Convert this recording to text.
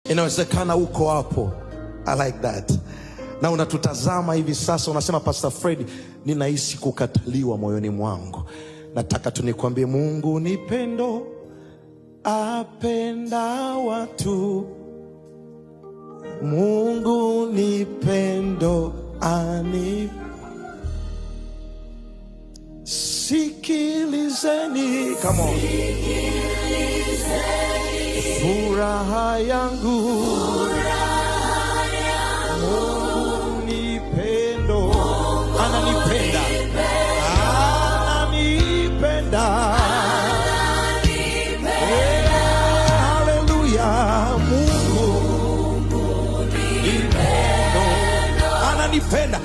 Inawezekana uko hapo, I like that, na unatutazama hivi sasa, unasema Pastor Fred, ninahisi kukataliwa moyoni mwangu. Nataka tu nikwambie, Mungu ni pendo, apenda watu. Mungu ni pendo, sikilizeni, come on. Furaha yangu, Mungu ni pendo, ananipenda, haleluya. Mungu ni pendo, ananipenda.